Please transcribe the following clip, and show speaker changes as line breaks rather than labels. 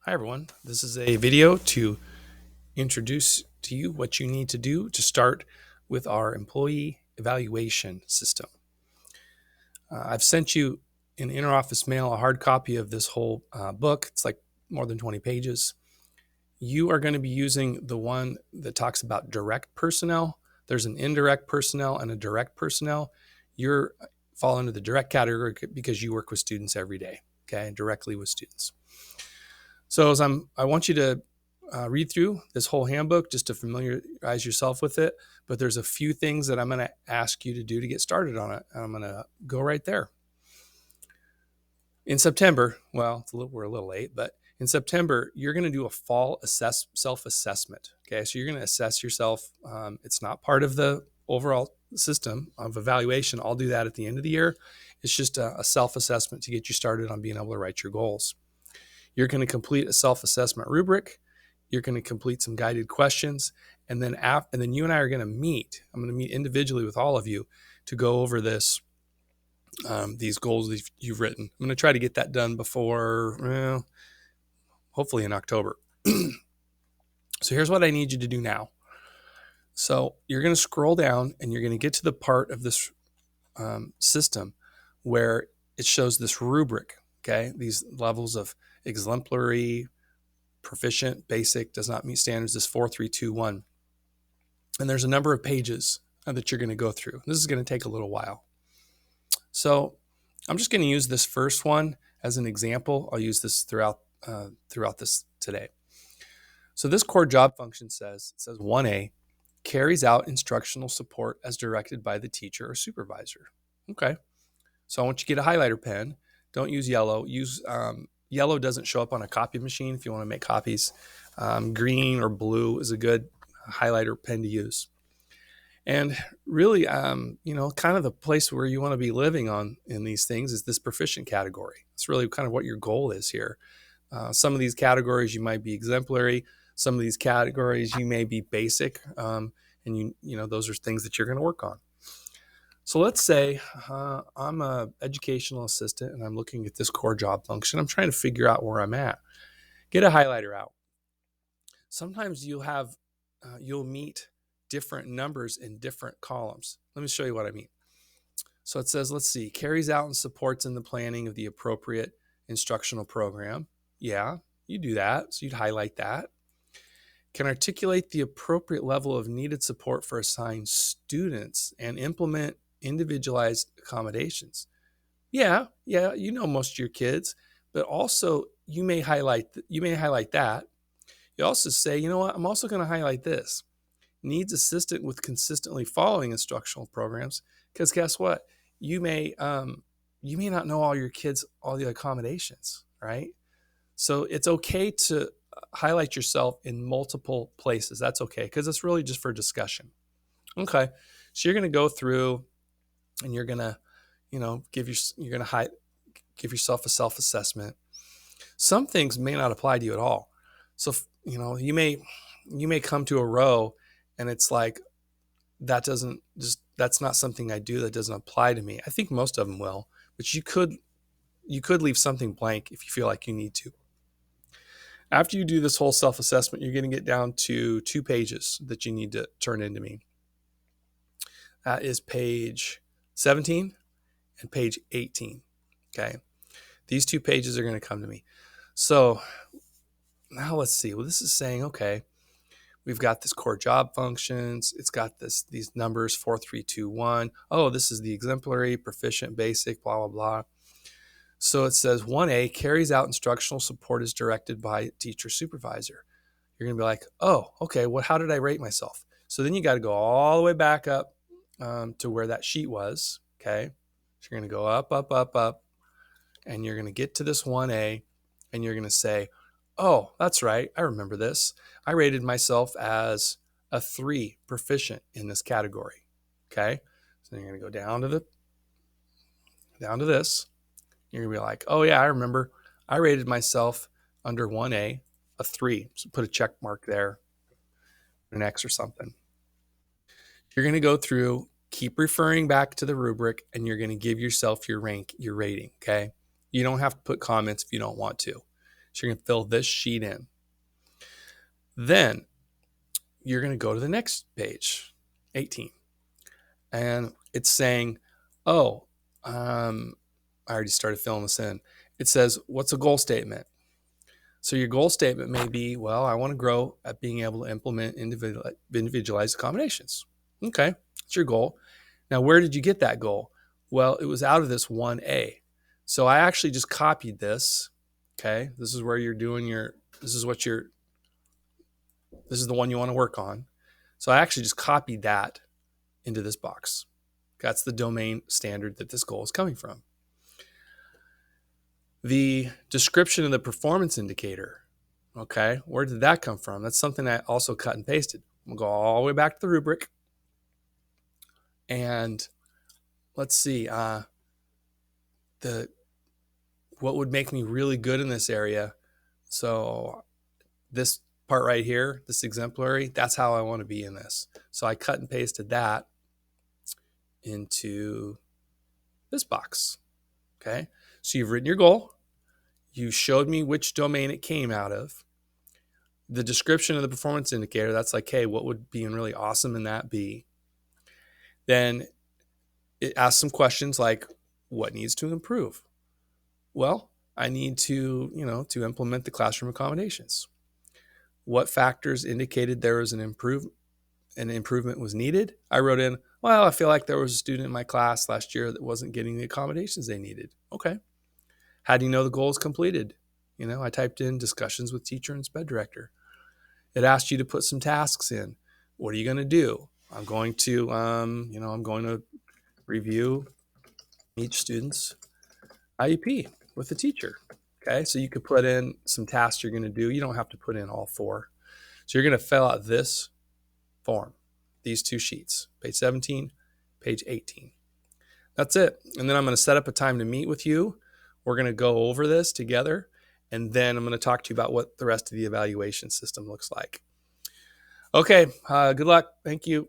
Hi everyone, this is a video to introduce to you what you need to do to start with our employee evaluation system. I've sent you in interoffice mail a hard copy of this whole book. It's like more than 20 pages. You are going to be using the one that talks about direct personnel. There's an indirect personnel and a direct personnel. You're fall into the direct category because you work with students every day, okay, directly with students. So I want you to read through this whole handbook just to familiarize yourself with it. But there's a few things that I'm going to ask you to do to get started on it. I'm going to go right there. In September, we're a little late, but in September, you're going to do a fall self-assessment. Okay, so you're going to assess yourself. It's not part of the overall system of evaluation. I'll do that at the end of the year. It's just a self-assessment to get you started on being able to write your goals. You're going to complete a self-assessment rubric. You're going to complete some guided questions, and then you and I are going to meet. I'm going to meet individually with all of you to go over these goals that you've written. I'm going to try to get that done before, hopefully in October. So here's what I need you to do now. So you're going to scroll down, and you're going to get to the part of this system where it shows this rubric. Okay, these levels of exemplary, proficient, basic, does not meet standards, is 4, 3, 2, 1. And there's a number of pages that you're going to go through. This is going to take a little while. So I'm just going to use this first one as an example. I'll use this throughout this today. So this core job function says 1A, carries out instructional support as directed by the teacher or supervisor. Okay. So I want you to get a highlighter pen. Don't use yellow. Use yellow doesn't show up on a copy machine if you want to make copies. Green or blue is a good highlighter pen to use. And really, kind of the place where you want to be living on in these things is this proficient category. It's really kind of what your goal is here. Some of these categories you might be exemplary. Some of these categories you may be basic, and those are things that you're going to work on. So let's say I'm an educational assistant and I'm looking at this core job function. I'm trying to figure out where I'm at. Get a highlighter out. Sometimes you'll meet different numbers in different columns. Let me show you what I mean. So it says, let's see, carries out and supports in the planning of the appropriate instructional program. Yeah, you do that. So you'd highlight that. Can articulate the appropriate level of needed support for assigned students and implement individualized accommodations. Yeah, most of your kids, but also you may highlight that. You also say, you know what, I'm also going to highlight this. Needs assistant with consistently following instructional programs, because guess what? You may not know all the accommodations, right? So it's okay to highlight yourself in multiple places. That's okay, because it's really just for discussion. Okay, so you're going to go through and you're going to, give yourself a self-assessment. Some things may not apply to you at all. So, you may come to a row and it's like, that's not something I do. That doesn't apply to me. I think most of them will, but you could leave something blank if you feel like you need to. After you do this whole self-assessment, you're going to get down to 2 pages that you need to turn into me. That is page 17 and page 18. Okay. These 2 pages are going to come to me. So now let's see. Well, this is saying, okay, we've got this core job functions. It's got these numbers 4, 3, 2, 1. Oh, this is the exemplary, proficient, basic, blah, blah, blah. So it says 1A, carries out instructional support as directed by teacher supervisor. You're going to be like, oh, okay, how did I rate myself? So then you got to go all the way back up to where that sheet was. Okay. So you're going to go up, up, up, up, and you're going to get to this 1A, and you're going to say, oh, that's right, I remember this. I rated myself as a 3, proficient in this category. Okay. So you're going to go down to this. You're going to be like, oh yeah, I remember. I rated myself under 1A a 3. So put a check mark there, an X or something. You're going to go through, keep referring back to the rubric, and you're going to give yourself your rating. Okay. You don't have to put comments if you don't want to. So you're going to fill this sheet in. Then you're going to go to the next page, 18. And it's saying, oh, I already started filling this in. It says, what's a goal statement? So your goal statement may be, well, I want to grow at being able to implement individualized accommodations. Okay, that's your goal. Now, where did you get that goal? Well, it was out of this 1A. So I actually just copied this. Okay, this is where you're doing this is the one you want to work on. So I actually just copied that into this box. That's the domain standard that this goal is coming from. The description of the performance indicator, okay, where did that come from? That's something I also cut and pasted. We'll go all the way back to the rubric. And let's see, what would make me really good in this area? So this part right here, this exemplary, that's how I want to be in this. So I cut and pasted that into this box. Okay, so you've written your goal. You showed me which domain it came out of. The description of the performance indicator, that's like, hey, what would being really awesome in that be? Then it asks some questions like, what needs to improve? Well, I need to implement the classroom accommodations. What factors indicated there was an improvement was needed? I wrote in, well, I feel like there was a student in my class last year that wasn't getting the accommodations they needed. Okay. How do you know the goal is completed? I typed in discussions with teacher and SPED director. It asked you to put some tasks in. What are you going to do? I'm going to review each student's IEP with the teacher. Okay, so you could put in some tasks you're going to do. You don't have to put in all 4. So you're going to fill out this form, these 2 sheets, page 17, page 18. That's it. And then I'm going to set up a time to meet with you. We're going to go over this together. And then I'm going to talk to you about what the rest of the evaluation system looks like. Okay, good luck. Thank you.